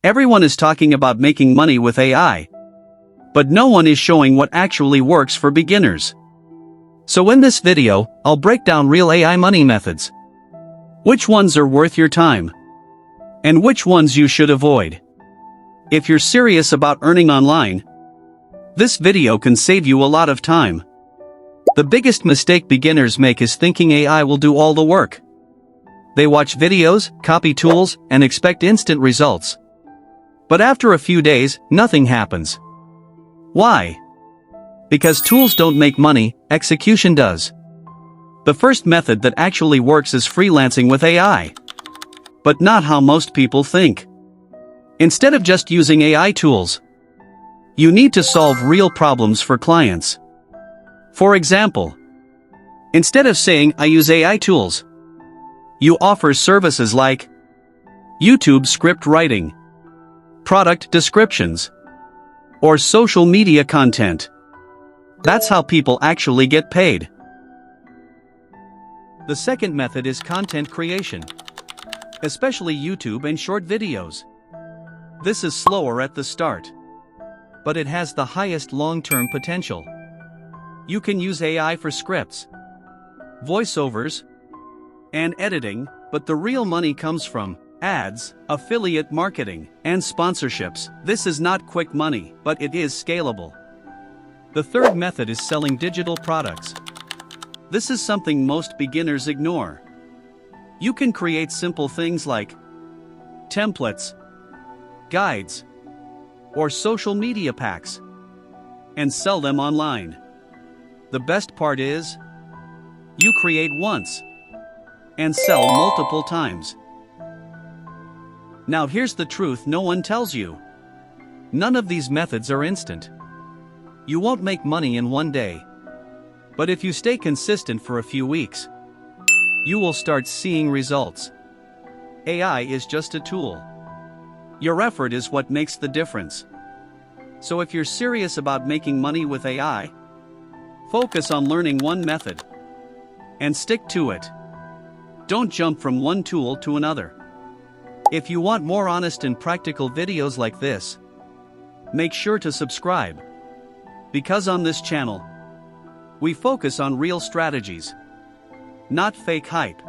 Everyone is talking about making money with AI. But no one is showing what actually works for beginners. So in this video, I'll break down real AI money methods. Which ones are worth your time? And which ones you should avoid. If you're serious about earning online, this video can save you a lot of time. The biggest mistake beginners make is thinking AI will do all the work. They watch videos, copy tools, and expect instant results. But after a few days, nothing happens. Why? Because tools don't make money, execution does. The first method that actually works is freelancing with AI. But not how most people think. Instead of just using AI tools, you need to solve real problems for clients. For example, instead of saying I use AI tools, you offer services like YouTube script writing, product descriptions, or social media content. That's how people actually get paid. The second method is content creation, especially YouTube and short videos. This is slower at the start, but it has the highest long-term potential. You can use AI for scripts, voiceovers, and editing, but the real money comes from ads, affiliate marketing, and sponsorships. This is not quick money, but it is scalable. The third method is selling digital products. This is something most beginners ignore. You can create simple things like templates, guides, or social media packs, and sell them online. The best part is, you create once and sell multiple times. Now here's the truth no one tells you. None of these methods are instant. You won't make money in one day. But if you stay consistent for a few weeks, you will start seeing results. AI is just a tool. Your effort is what makes the difference. So if you're serious about making money with AI, focus on learning one method and stick to it. Don't jump from one tool to another. If you want more honest and practical videos like this, make sure to subscribe. Because on this channel, we focus on real strategies, not fake hype.